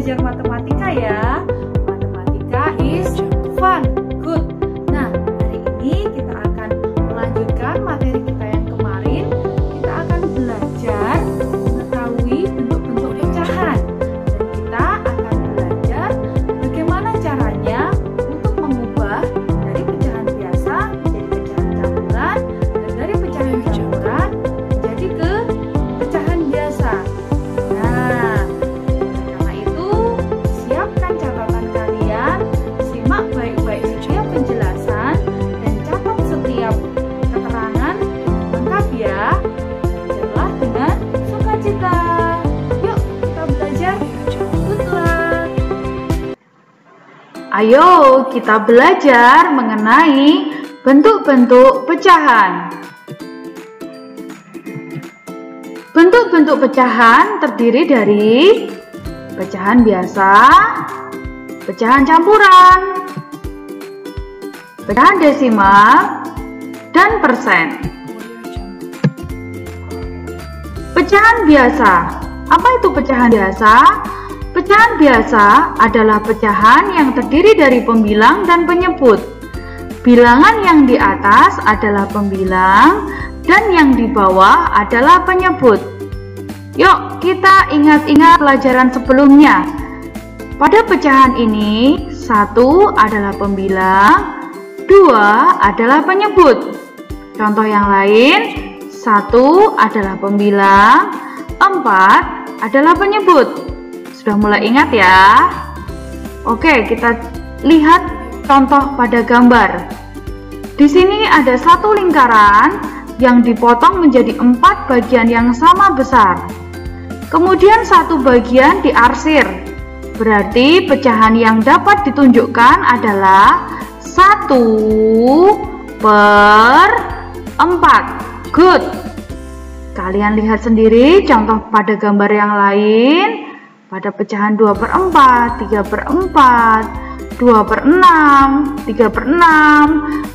belajar matematika ya. Matematika is fun, good. Nah, hari ini kita akan melanjutkan materi kita yang kemarin. Kita akan belajar mengetahui bentuk-bentuk pecahan. Dan kita akan belajar bagaimana caranya untuk mengubah dari pecahan biasa menjadi pecahan campuran, dan dari pecahan campuran menjadi ke pecahan biasa. Nah, karena itu siapkan catatan kalian, simak baik-baik setiap penjelasan dan catat setiap keterangan lengkap ya. Belajarlah dengan sukacita. Yuk kita belajar. Good luck. Ayo kita belajar mengenai bentuk-bentuk pecahan. Bentuk-bentuk pecahan terdiri dari pecahan biasa, pecahan campuran, pecahan desimal, dan persen. Pecahan biasa. Apa itu pecahan biasa? Pecahan biasa adalah pecahan yang terdiri dari pembilang dan penyebut. Bilangan yang di atas adalah pembilang dan yang di bawah adalah penyebut. Yuk kita ingat-ingat pelajaran sebelumnya. Pada pecahan ini, 1 adalah pembilang, 2 adalah penyebut. Contoh yang lain, 1 adalah pembilang, 4 adalah penyebut. Sudah mulai ingat ya? Oke, kita lihat contoh pada gambar. Di sini ada satu lingkaran yang dipotong menjadi 4 bagian yang sama besar. Kemudian satu bagian diarsir. Berarti pecahan yang dapat ditunjukkan adalah 1/4. Good. Kalian lihat sendiri contoh pada gambar yang lain. Pada pecahan 2/4, 3/4, 2/6, 3/6,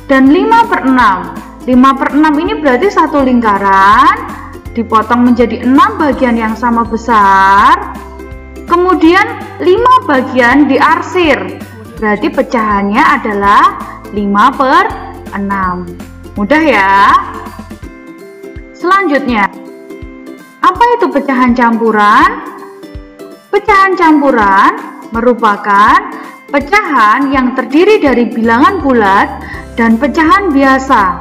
dan 5/6. 5/6 ini berarti satu lingkaran dipotong menjadi 6 bagian yang sama besar. Kemudian 5 bagian diarsir. Berarti pecahannya adalah 5/6. Mudah ya? Selanjutnya, apa itu pecahan campuran? Pecahan campuran merupakan pecahan yang terdiri dari bilangan bulat dan pecahan biasa.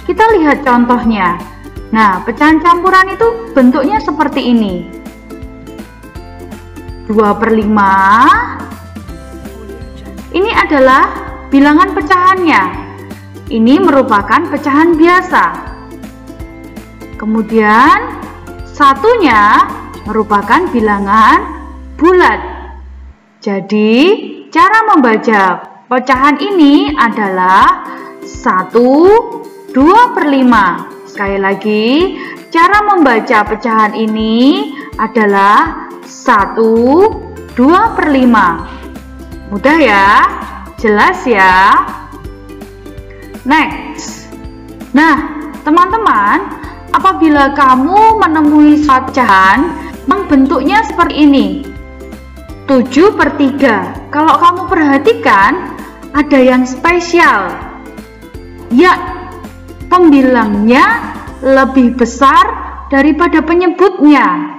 Kita lihat contohnya. Nah, pecahan campuran itu bentuknya seperti ini. 2/5. Ini adalah bilangan pecahannya. Ini merupakan pecahan biasa. Kemudian satunya merupakan bilangan bulat. Jadi, cara membaca pecahan ini adalah 1/2/5. Sekali lagi, cara membaca pecahan ini adalah 1/2/5. Mudah ya? Jelas ya? Next. Nah, teman-teman, apabila kamu menemui suatu pecahan yang bentuknya seperti ini, 7/3. Kalau kamu perhatikan, ada yang spesial. Ya, pembilangnya lebih besar daripada penyebutnya.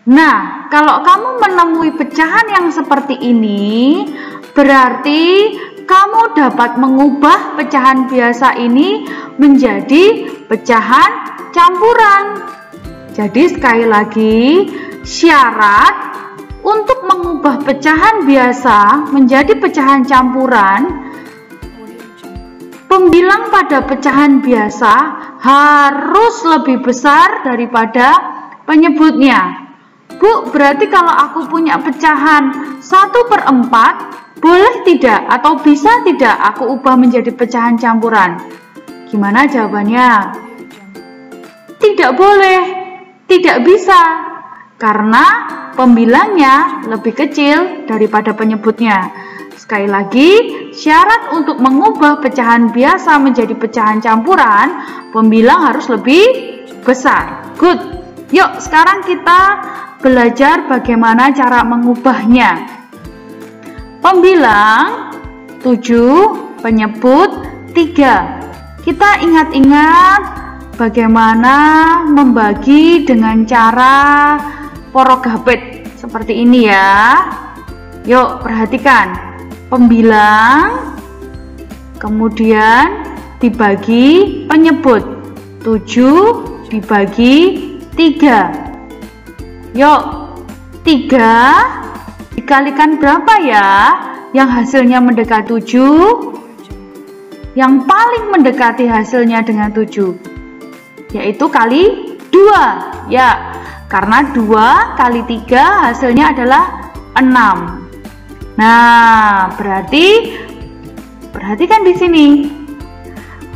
Nah, kalau kamu menemui pecahan yang seperti ini, berarti kamu dapat mengubah pecahan biasa ini menjadi pecahan campuran. Jadi sekali lagi, syarat untuk mengubah pecahan biasa menjadi pecahan campuran, pembilang pada pecahan biasa harus lebih besar daripada penyebutnya. Bu, berarti kalau aku punya pecahan 1/4, boleh tidak atau bisa tidak aku ubah menjadi pecahan campuran? Gimana jawabannya? Tidak boleh, tidak bisa, karena pembilangnya lebih kecil daripada penyebutnya. Sekali lagi, syarat untuk mengubah pecahan biasa menjadi pecahan campuran, pembilang harus lebih besar. Good. Yuk, sekarang kita belajar bagaimana cara mengubahnya. Pembilang 7, penyebut 3. Kita ingat-ingat bagaimana membagi dengan cara porogapit seperti ini ya. Yuk perhatikan, pembilang kemudian dibagi penyebut, 7 dibagi 3. Yuk, 3 dikalikan berapa ya yang hasilnya mendekat 7? Yang paling mendekati hasilnya dengan 7 yaitu kali 2 ya, karena 2 kali 3 hasilnya adalah 6. Nah, berarti perhatikan di sini.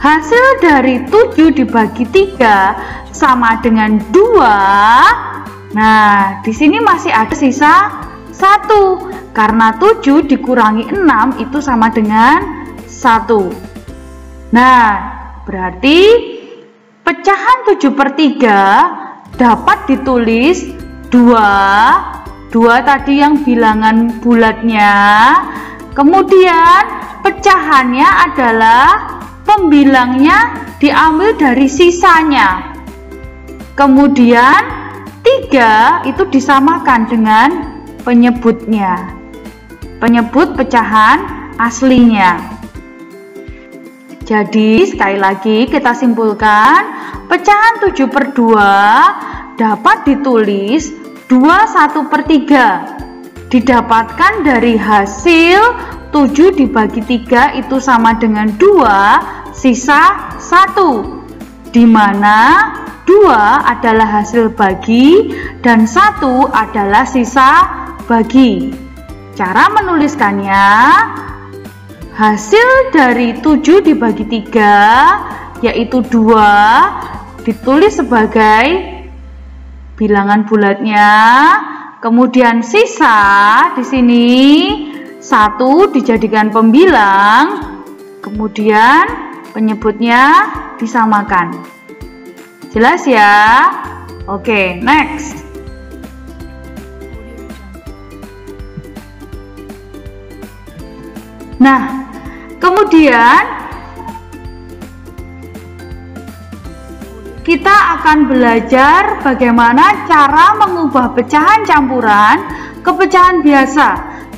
Hasil dari 7 dibagi 3 sama dengan 2. Nah, di sini masih ada sisa 1. Karena 7 dikurangi 6 itu sama dengan 1. Nah, berarti pecahan 7/3 dapat ditulis 2 tadi yang bilangan bulatnya. Kemudian pecahannya adalah pembilangnya diambil dari sisanya. Kemudian 3 itu disamakan dengan penyebutnya. Penyebut pecahan aslinya. Jadi sekali lagi kita simpulkan, pecahan 7/2 dapat ditulis 21/3. Didapatkan dari hasil 7 dibagi 3 itu sama dengan 2, sisa 1. Di mana 2 adalah hasil bagi dan 1 adalah sisa bagi. Cara menuliskannya, hasil dari 7 dibagi 3 yaitu 2 ditulis sebagai bilangan bulatnya, kemudian sisa di sini 1 dijadikan pembilang, kemudian penyebutnya disamakan. Jelas ya? Oke, next. Nah, kemudian kita akan belajar bagaimana cara mengubah pecahan campuran ke pecahan biasa.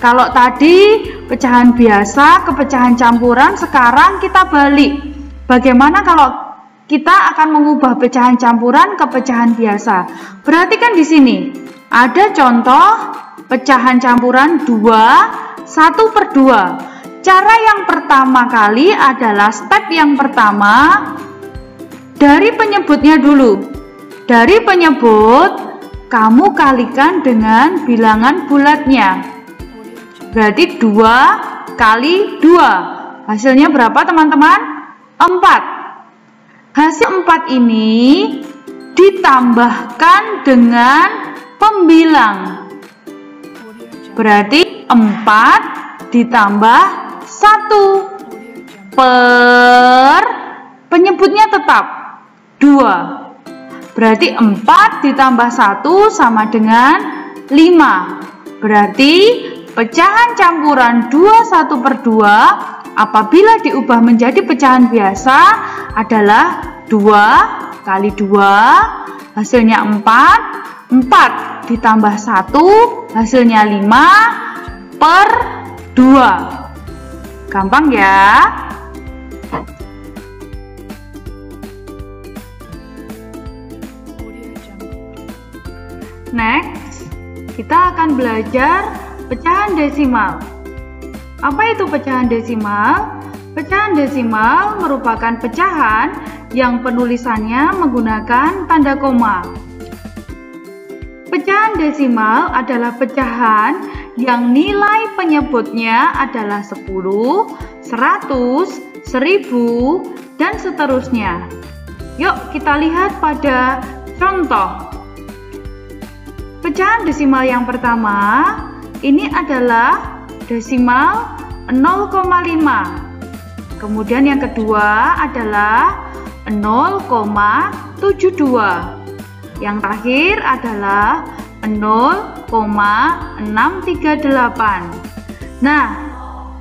Kalau tadi pecahan biasa ke pecahan campuran, sekarang kita balik. Bagaimana kalau kita akan mengubah pecahan campuran ke pecahan biasa? Perhatikan di sini. Ada contoh pecahan campuran 2, 1/2. Cara yang pertama kali adalah step yang pertama dari penyebutnya dulu. Dari penyebut, kamu kalikan dengan bilangan bulatnya. Berarti 2 kali 2. Hasilnya berapa teman-teman? 4. Hasil 4 ini ditambahkan dengan pembilang. Berarti 4 ditambah 1 per penyebutnya tetap 2. Berarti 4 ditambah 1 sama dengan 5. Berarti pecahan campuran 21/2 apabila diubah menjadi pecahan biasa adalah 2 kali 2 hasilnya 4. 4 ditambah 1 hasilnya 5 per 2. Gampang ya. Next, kita akan belajar pecahan desimal. Apa itu pecahan desimal? Pecahan desimal merupakan pecahan yang penulisannya menggunakan tanda koma. Pecahan desimal adalah pecahan yang nilai penyebutnya adalah 10, 100, 1000, dan seterusnya. Yuk kita lihat pada contoh. Pecahan desimal yang pertama, ini adalah desimal 0,5. Kemudian yang kedua adalah 0,72. Yang terakhir adalah 0,638. Nah,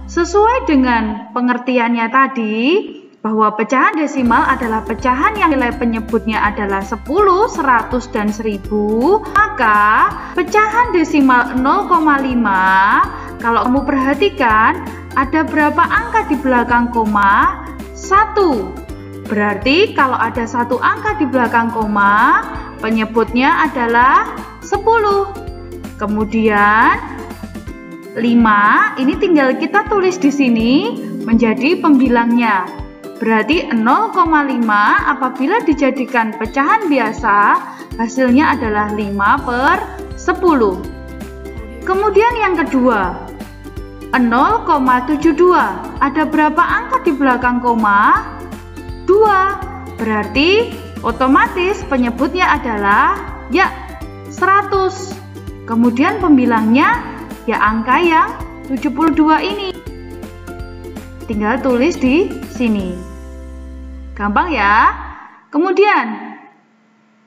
sesuai dengan pengertiannya tadi, bahwa pecahan desimal adalah pecahan yang nilai penyebutnya adalah 10, 100, dan 1000, maka pecahan desimal 0,5, kalau kamu perhatikan, ada berapa angka di belakang koma? 1. Berarti kalau ada satu angka di belakang koma, penyebutnya adalah 10. Kemudian 5, ini tinggal kita tulis di sini menjadi pembilangnya. Berarti 0,5 apabila dijadikan pecahan biasa, hasilnya adalah 5/10. Kemudian yang kedua, 0,72. Ada berapa angka di belakang koma? 2. Berarti otomatis penyebutnya adalah ya 100. Kemudian pembilangnya ya angka yang 72 ini. Tinggal tulis di sini. Gampang ya. Kemudian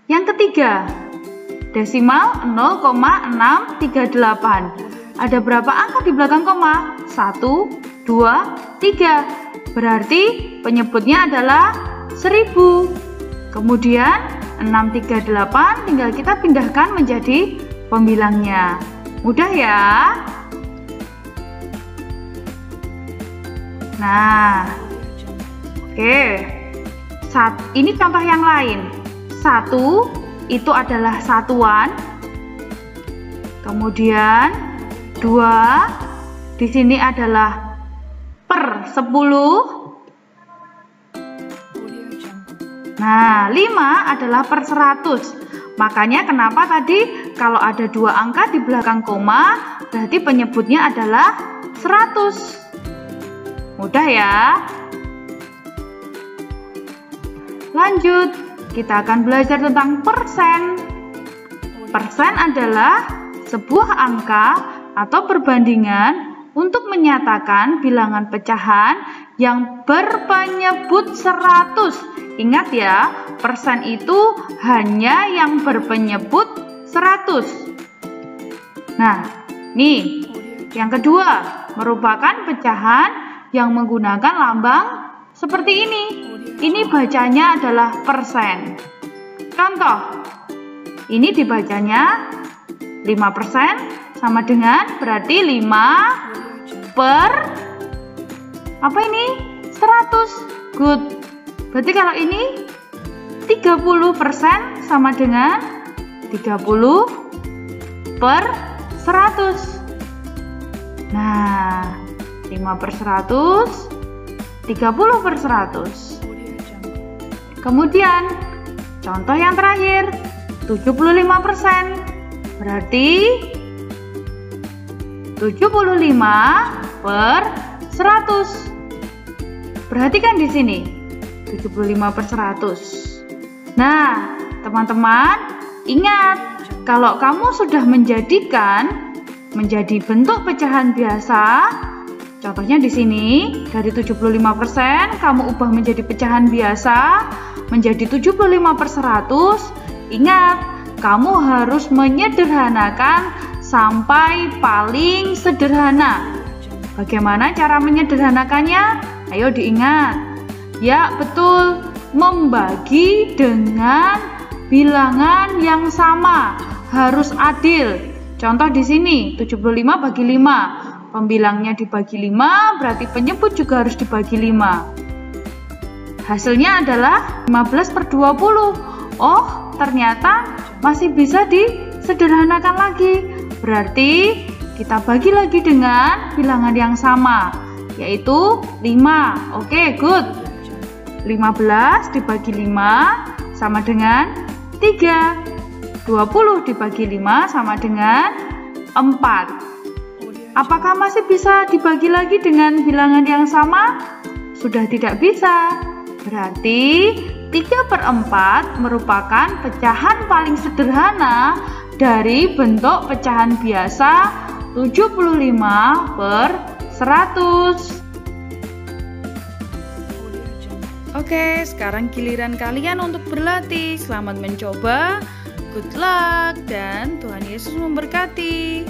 yang ketiga, desimal 0,638. Ada berapa angka di belakang koma? 1, 2, 3. Berarti penyebutnya adalah 1000. Kemudian 638 tinggal kita pindahkan menjadi pembilangnya. Mudah ya. Nah, oke. Ini contoh yang lain. 1 itu adalah satuan. Kemudian 2 di sini adalah per 10. Nah, 5 adalah per 100. Makanya kenapa tadi kalau ada dua angka di belakang koma, berarti penyebutnya adalah 100. Mudah ya. Lanjut, kita akan belajar tentang persen. Persen adalah sebuah angka atau perbandingan untuk menyatakan bilangan pecahan yang berpenyebut 100. Ingat ya, persen itu hanya yang berpenyebut 100. Nah, nih, yang kedua merupakan pecahan yang menggunakan lambang seperti ini. Ini bacanya adalah persen. Contoh, ini dibacanya 5% sama dengan berarti 5 per apa ini? 100. Good. Berarti kalau ini 30% sama dengan 30 per 100. Nah, 5 per 100, 30 per 100. Kemudian, contoh yang terakhir, 75%. Berarti 75 per 100. Perhatikan di sini, 75 per 100. Nah, teman-teman, ingat, kalau kamu sudah menjadi bentuk pecahan biasa, contohnya di sini, dari 75% kamu ubah menjadi pecahan biasa, menjadi 75 per 100. Ingat, kamu harus menyederhanakan sampai paling sederhana. Bagaimana cara menyederhanakannya? Ayo diingat. Ya, betul, membagi dengan bilangan yang sama, harus adil. Contoh di sini, 75 bagi 5. Pembilangnya dibagi 5, berarti penyebut juga harus dibagi 5. Hasilnya adalah 15 per 20. Oh, ternyata masih bisa disederhanakan lagi. Berarti kita bagi lagi dengan bilangan yang sama, yaitu 5. Oke, good. 15 dibagi 5 sama dengan 3. 20 dibagi 5 sama dengan 4. Apakah masih bisa dibagi lagi dengan bilangan yang sama? Sudah tidak bisa. Berarti 3 per 4 merupakan pecahan paling sederhana dari bentuk pecahan biasa 75 per 100. Oke, sekarang giliran kalian untuk berlatih. Selamat mencoba, good luck, dan Tuhan Yesus Yesus memberkati.